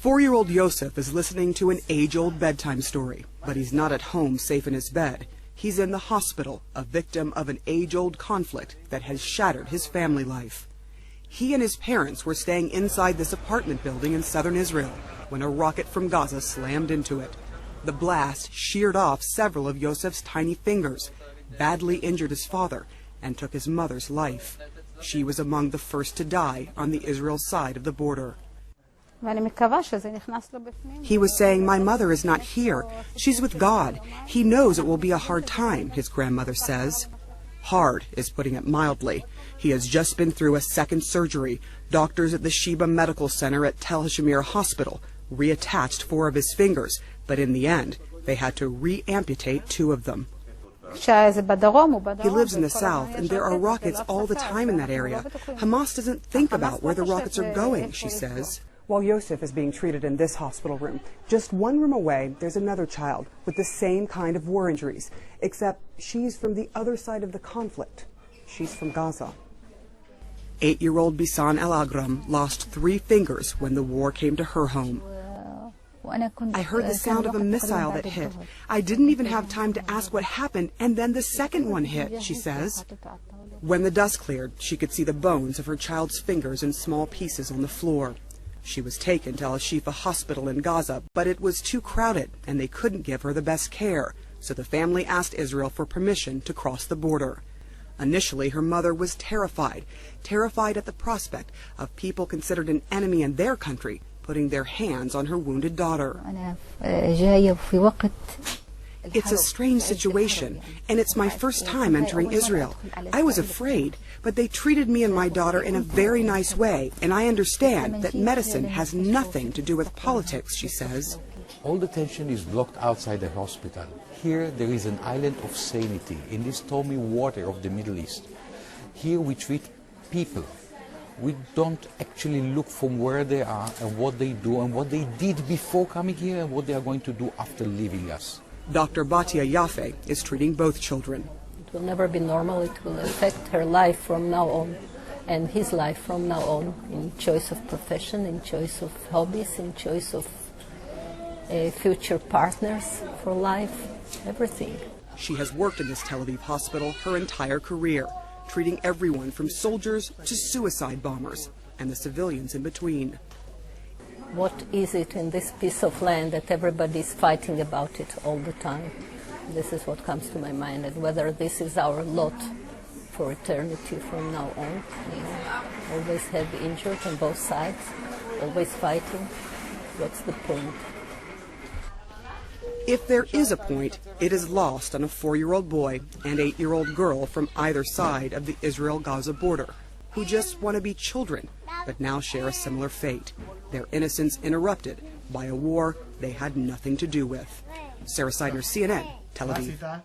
4-year-old Yosef is listening to an age-old bedtime story, but he's not at home safe in his bed. He's in the hospital, a victim of an age-old conflict that has shattered his family life. He and his parents were staying inside this apartment building in southern Israel when a rocket from Gaza slammed into it. The blast sheared off several of Yosef's tiny fingers, badly injured his father, and took his mother's life. She was among the first to die on the Israel side of the border. He was saying, "My mother is not here. She's with God. He knows it will be a hard time," his grandmother says. Hard is putting it mildly. He has just been through a second surgery. Doctors at the Sheba Medical Center at Tel Hashamir Hospital reattached 4 of his fingers, but in the end, they had to re-amputate 2 of them. He lives in the south, and there are rockets all the time in that area. Hamas doesn't think about where the rockets are going, she says. While Yosef is being treated in this hospital room, just 1 room away, there's another child with the same kind of war injuries, except she's from the other side of the conflict. She's from Gaza. 8-year-old Bisan El-Agram lost 3 fingers when the war came to her home. I heard the sound of a missile that hit. I didn't even have time to ask what happened, and then the second one hit, she says. When the dust cleared, she could see the bones of her child's fingers in small pieces on the floor. She was taken to Al-Shifa Hospital in Gaza, but it was too crowded and they couldn't give her the best care, so the family asked Israel for permission to cross the border. Initially, her mother was terrified at the prospect of people considered an enemy in their country putting their hands on her wounded daughter. It's a strange situation, and it's my first time entering Israel. I was afraid, but they treated me and my daughter in a very nice way, and I understand that medicine has nothing to do with politics, she says. All the tension is blocked outside the hospital. Here there is an island of sanity in this stormy water of the Middle East. Here we treat people. We don't actually look from where they are and what they do and what they did before coming here and what they are going to do after leaving us. Dr. Batia Yaffe is treating both children. It will never be normal. It will affect her life from now on and his life from now on, in choice of profession, in choice of hobbies, in choice of future partners for life, everything. She has worked in this Tel Aviv hospital her entire career, treating everyone from soldiers to suicide bombers and the civilians in between. What is it in this piece of land that everybody is fighting about it all the time? This is what comes to my mind, and whether this is our lot for eternity from now on. You know, always have injured on both sides, always fighting. What's the point? If there is a point, it is lost on a 4-year-old boy and 8-year-old girl from either side of the Israel-Gaza border, who just want to be children, but now share a similar fate, their innocence interrupted by a war they had nothing to do with. Sarah Seidner, CNN, Tel Aviv.